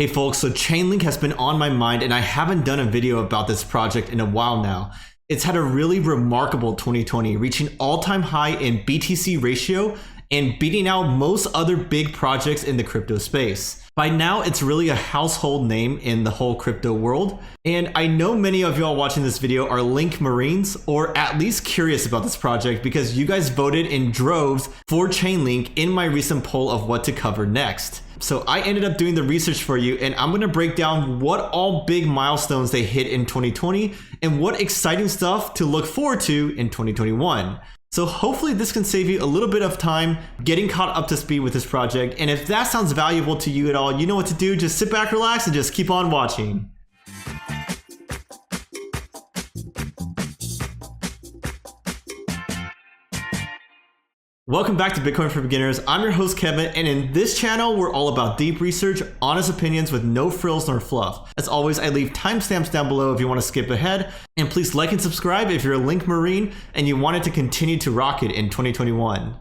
Hey folks, so Chainlink has been on my mind and I haven't done a video about this project in a while now. It's had a really remarkable 2020, reaching all-time high in BTC ratio and beating out most other big projects in the crypto space. By now, it's really a household name in the whole crypto world. And I know many of y'all watching this video are Link Marines, or at least curious about this project because you guys voted in droves for Chainlink in my recent poll of what to cover next. So I ended up doing the research for you, and I'm gonna break down what all big milestones they hit in 2020 and what exciting stuff to look forward to in 2021. So hopefully this can save you a little bit of time getting caught up to speed with this project. And if that sounds valuable to you at all, you know what to do. Just sit back, relax, and just keep on watching. Welcome back to Bitcoin for Beginners. I'm your host Kevin, and in this channel, we're all about deep research, honest opinions with no frills nor fluff. As always, I leave timestamps down below if you want to skip ahead, and please like and subscribe if you're a Link Marine and you wanted to continue to rock it in 2021.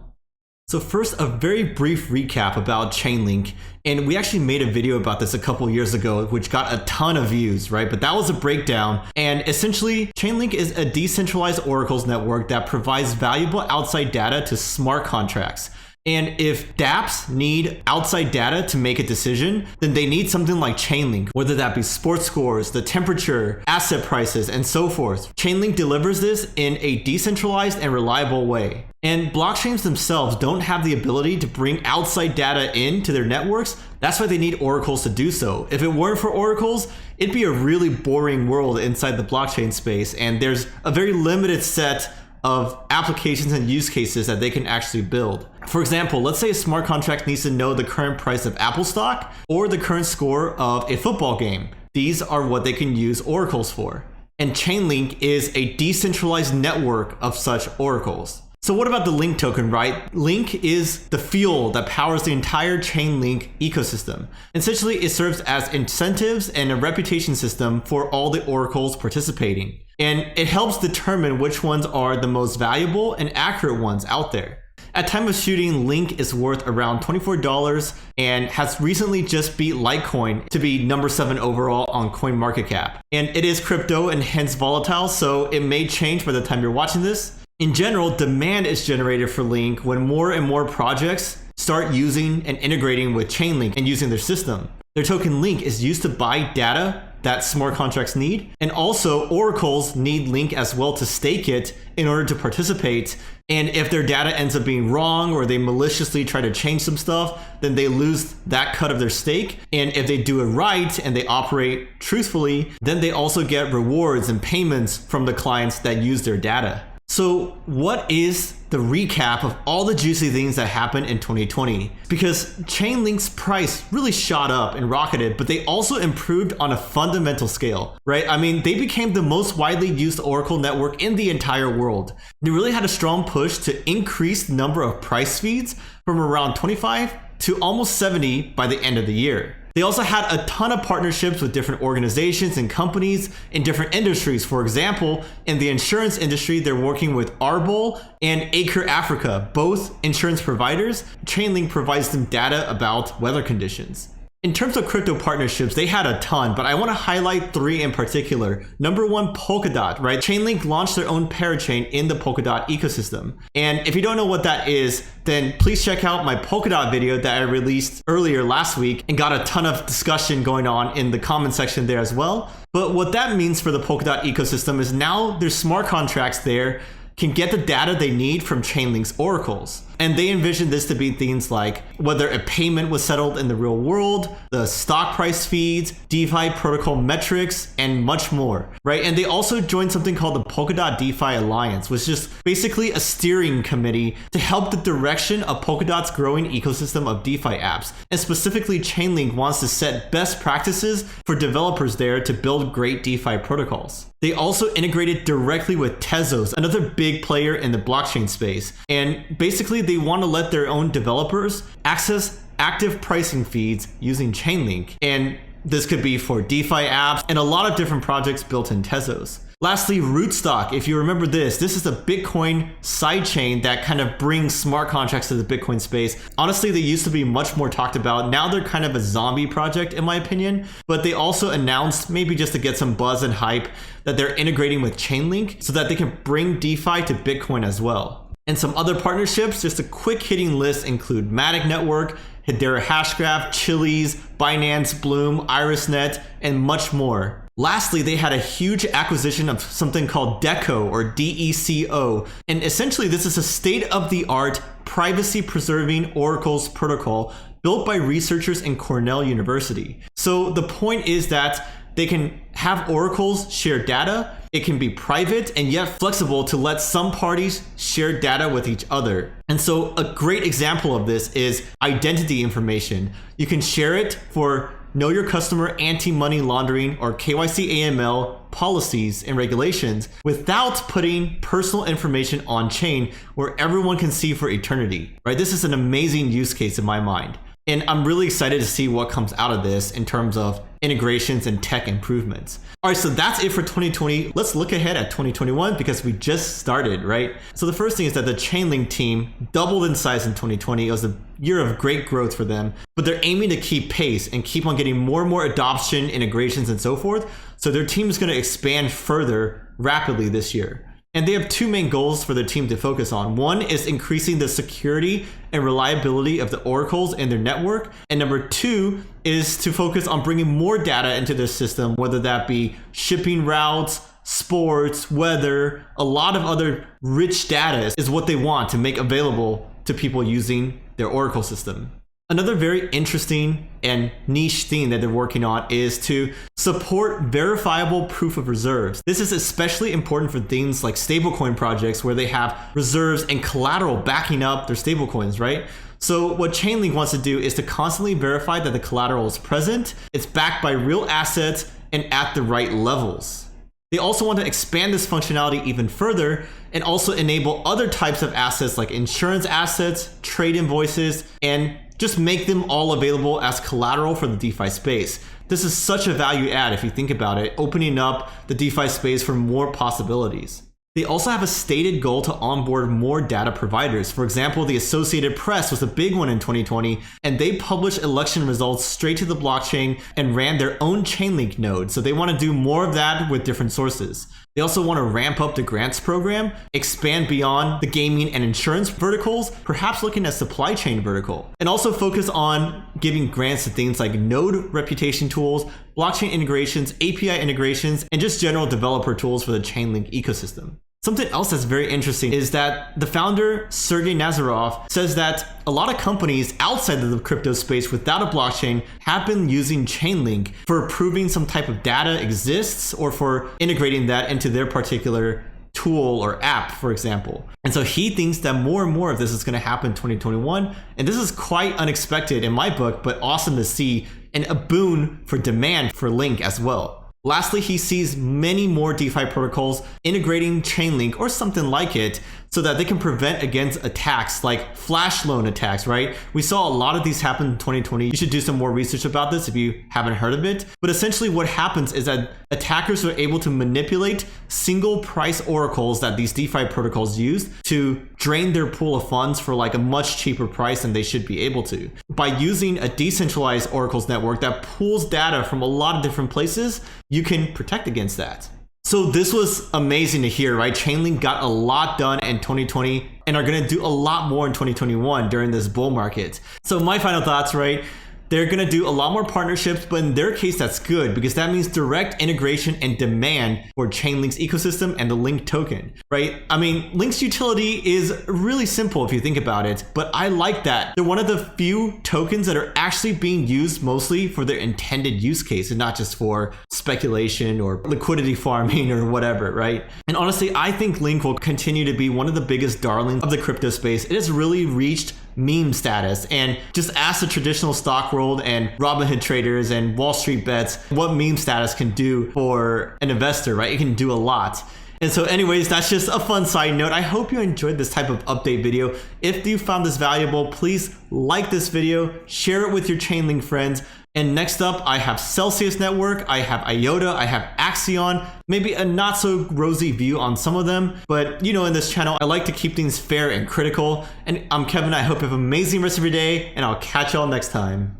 So first, a very brief recap about Chainlink, and we actually made a video about this a couple years ago, which got a ton of views, right? But that was a breakdown, and essentially, Chainlink is a decentralized oracles network that provides valuable outside data to smart contracts. And if dApps need outside data to make a decision, then they need something like Chainlink, whether that be sports scores, the temperature, asset prices, and so forth. Chainlink delivers this in a decentralized and reliable way. And blockchains themselves don't have the ability to bring outside data into their networks. That's why they need oracles to do so. If it weren't for oracles, it'd be a really boring world inside the blockchain space, and there's a very limited set of applications and use cases that they can actually build. For example, let's say a smart contract needs to know the current price of Apple stock or the current score of a football game. These are what they can use oracles for. And Chainlink is a decentralized network of such oracles. So what about the Link token, right? Link is the fuel that powers the entire Chainlink ecosystem. Essentially, it serves as incentives and a reputation system for all the oracles participating. And it helps determine which ones are the most valuable and accurate ones out there. At time of shooting, Link is worth around $24 and has recently just beat Litecoin to be number 7 overall on CoinMarketCap. And it is crypto and hence volatile, so it may change by the time you're watching this. In general, demand is generated for Link when more and more projects start using and integrating with Chainlink and using their system. Their token Link is used to buy data that smart contracts need, and also oracles need Link as well to stake it in order to participate. And if their data ends up being wrong or they maliciously try to change some stuff, then they lose that cut of their stake. And if they do it right and they operate truthfully, then they also get rewards and payments from the clients that use their data. So what is the recap of all the juicy things that happened in 2020? Because Chainlink's price really shot up and rocketed, but they also improved on a fundamental scale, right? I mean, they became the most widely used Oracle network in the entire world. They really had a strong push to increase the number of price feeds from around 25 to almost 70 by the end of the year. They also had a ton of partnerships with different organizations and companies in different industries. For example, in the insurance industry, they're working with Arbol and Acre Africa, both insurance providers. Chainlink provides them data about weather conditions. In terms of crypto partnerships, they had a ton, but I want to highlight 3 in particular. Number 1, Polkadot, right? Chainlink launched their own parachain in the Polkadot ecosystem. And if you don't know what that is, then please check out my Polkadot video that I released earlier last week and got a ton of discussion going on in the comment section there as well. But what that means for the Polkadot ecosystem is now there's smart contracts there can get the data they need from Chainlink's oracles. And they envision this to be things like whether a payment was settled in the real world, the stock price feeds, DeFi protocol metrics, and much more, right? And they also joined something called the Polkadot DeFi Alliance, which is basically a steering committee to help the direction of Polkadot's growing ecosystem of DeFi apps. And specifically, Chainlink wants to set best practices for developers there to build great DeFi protocols. They also integrated directly with Tezos, another big player in the blockchain space. And basically, they want to let their own developers access active pricing feeds using Chainlink. And this could be for DeFi apps and a lot of different projects built in Tezos. Lastly, Rootstock. If you remember this is a Bitcoin sidechain that kind of brings smart contracts to the Bitcoin space. Honestly, they used to be much more talked about. Now they're kind of a zombie project in my opinion, but they also announced, maybe just to get some buzz and hype, that they're integrating with Chainlink so that they can bring DeFi to Bitcoin as well. And some other partnerships, just a quick hitting list, include Matic Network, Hedera Hashgraph, Chiliz, Binance, Bloom, IrisNet, and much more. Lastly, they had a huge acquisition of something called Deco, or DECO. And essentially, this is a state-of-the-art privacy-preserving oracles protocol built by researchers in Cornell University. So the point is that they can have oracles share data, it can be private and yet flexible to let some parties share data with each other. And so a great example of this is identity information. You can share it for Know Your Customer anti-money laundering or KYC AML policies and regulations without putting personal information on chain where everyone can see for eternity, right? This is an amazing use case in my mind. And I'm really excited to see what comes out of this in terms of integrations and tech improvements. All right, so that's it for 2020. Let's look ahead at 2021 because we just started, right? So the first thing is that the Chainlink team doubled in size in 2020. It was a year of great growth for them, but they're aiming to keep pace and keep on getting more and more adoption, integrations, and so forth. So their team is going to expand further rapidly this year. And they have two main goals for their team to focus on. One is increasing the security and reliability of the oracles in their network. And number two is to focus on bringing more data into their system, whether that be shipping routes, sports, weather, a lot of other rich data is what they want to make available to people using their oracle system. Another very interesting and niche theme that they're working on is to support verifiable proof of reserves. This is especially important for things like stablecoin projects where they have reserves and collateral backing up their stablecoins, right? So what Chainlink wants to do is to constantly verify that the collateral is present, it's backed by real assets, and at the right levels. They also want to expand this functionality even further and also enable other types of assets like insurance assets, trade invoices, and just make them all available as collateral for the DeFi space. This is such a value add if you think about it, opening up the DeFi space for more possibilities. They also have a stated goal to onboard more data providers. For example, the Associated Press was a big one in 2020, and they published election results straight to the blockchain and ran their own Chainlink node. So they want to do more of that with different sources. They also want to ramp up the grants program, expand beyond the gaming and insurance verticals, perhaps looking at supply chain vertical, and also focus on giving grants to things like node reputation tools, blockchain integrations, API integrations, and just general developer tools for the Chainlink ecosystem. Something else that's very interesting is that the founder, Sergey Nazarov, says that a lot of companies outside of the crypto space without a blockchain have been using Chainlink for proving some type of data exists or for integrating that into their particular tool or app, for example. And so he thinks that more and more of this is going to happen in 2021. And this is quite unexpected in my book, but awesome to see and a boon for demand for Link as well. Lastly, he sees many more DeFi protocols integrating Chainlink or something like it so that they can prevent against attacks like flash loan attacks, right? We saw a lot of these happen in 2020. You should do some more research about this if you haven't heard of it. But essentially what happens is that attackers are able to manipulate single price oracles that these DeFi protocols use to drain their pool of funds for like a much cheaper price than they should be able to. By using a decentralized oracles network that pulls data from a lot of different places, you can protect against that. So this was amazing to hear, right? Chainlink got a lot done in 2020 and are going to do a lot more in 2021 during this bull market. So my final thoughts, right? They're going to do a lot more partnerships, but in their case, that's good because that means direct integration and demand for Chainlink's ecosystem and the Link token, right? I mean, Link's utility is really simple if you think about it, but I like that. They're one of the few tokens that are actually being used mostly for their intended use case and not just for speculation or liquidity farming or whatever, right? And honestly, I think Link will continue to be one of the biggest darlings of the crypto space. It has really reached meme status, and just ask the traditional stock world and Robinhood traders and Wall Street bets what meme status can do for an investor, right? It can do a lot. And so anyways, that's just a fun side note. I hope you enjoyed this type of update video. If you found this valuable, please like this video, share it with your Chainlink friends. And next up, I have Celsius Network, I have IOTA, I have Axion, maybe a not so rosy view on some of them, but you know, in this channel, I like to keep things fair and critical. And I'm Kevin, I hope you have an amazing rest of your day, and I'll catch y'all next time.